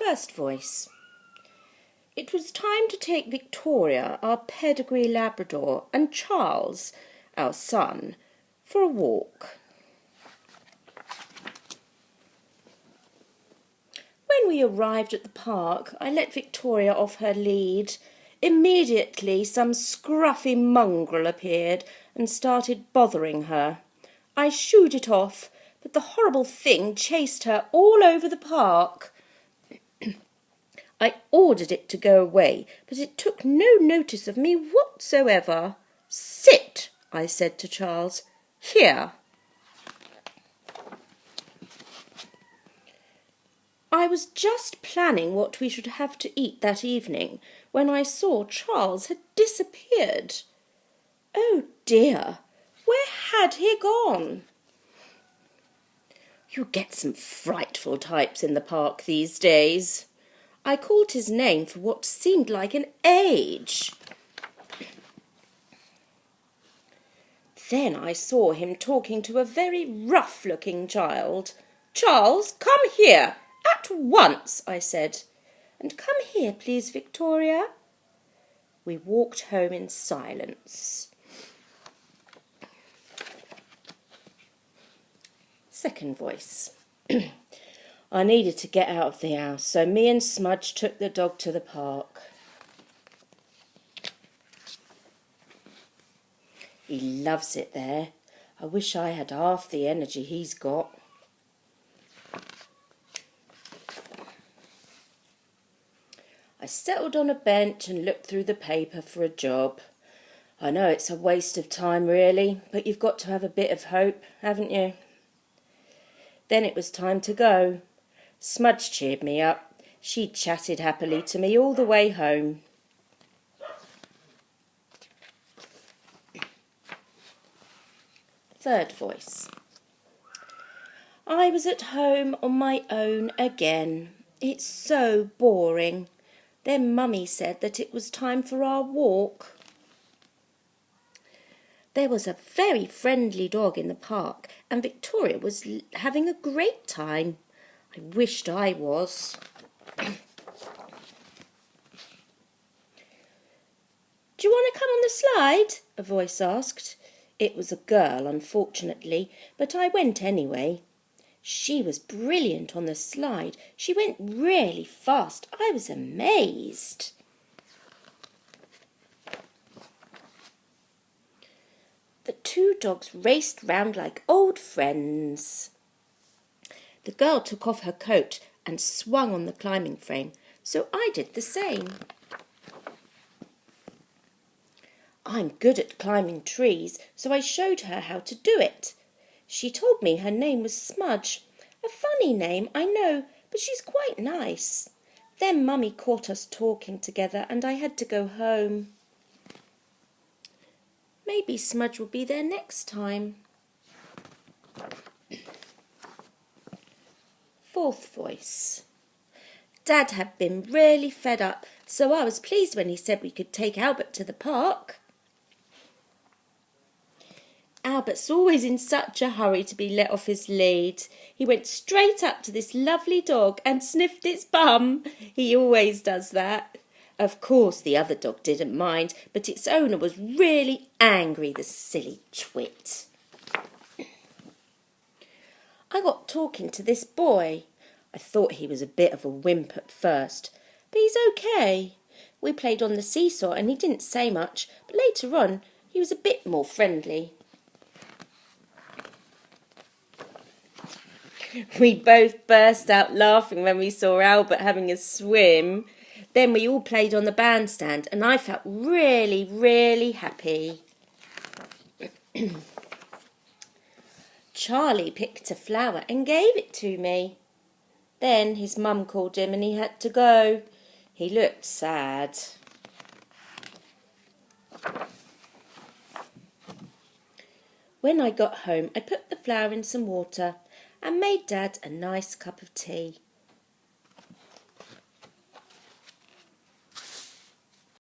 First voice. It was time to take Victoria, our pedigree Labrador, and Charles, our son, for a walk. When we arrived at the park, I let Victoria off her lead. Immediately, some scruffy mongrel appeared and started bothering her. I shooed it off, but the horrible thing chased her all over the park. I ordered it to go away, but it took no notice of me whatsoever. "Sit," I said to Charles. "Here." I was just planning what we should have to eat that evening when I saw Charles had disappeared. Oh dear, where had he gone? You get some frightful types in the park these days. I called his name for what seemed like an age. Then I saw him talking to a very rough-looking child. "Charles, come here, at once," I said. "And come here, please, Victoria." We walked home in silence. Second voice. I needed to get out of the house, so me and Smudge took the dog to the park. He loves it there. I wish I had half the energy he's got. I settled on a bench and looked through the paper for a job. I know it's a waste of time really, but you've got to have a bit of hope, haven't you? Then it was time to go. Smudge cheered me up. She chatted happily to me all the way home. Third voice. I was at home on my own again. It's so boring. Then Mummy said that it was time for our walk. There was a very friendly dog in the park, and Victoria was having a great time. I wished I was. "Do you want to come on the slide?" a voice asked. It was a girl, unfortunately, but I went anyway. She was brilliant on the slide. She went really fast. I was amazed. The two dogs raced round like old friends. The girl took off her coat and swung on the climbing frame, so I did the same. I'm good at climbing trees, so I showed her how to do it. She told me her name was Smudge. A funny name, I know, but she's quite nice. Then Mummy caught us talking together and I had to go home. Maybe Smudge will be there next time. Fourth voice. Dad had been really fed up, so I was pleased when he said we could take Albert to the park. Albert's always in such a hurry to be let off his lead. He went straight up to this lovely dog and sniffed its bum. He always does that. Of course the other dog didn't mind, but its owner was really angry, the silly twit. I got talking to this boy. I thought he was a bit of a wimp at first, but he's okay. We played on the seesaw and he didn't say much, but later on he was a bit more friendly. We both burst out laughing when we saw Albert having a swim. Then we all played on the bandstand and I felt really, really happy. Charlie picked a flower and gave it to me. Then his mum called him and he had to go. He looked sad. When I got home, I put the flower in some water and made Dad a nice cup of tea.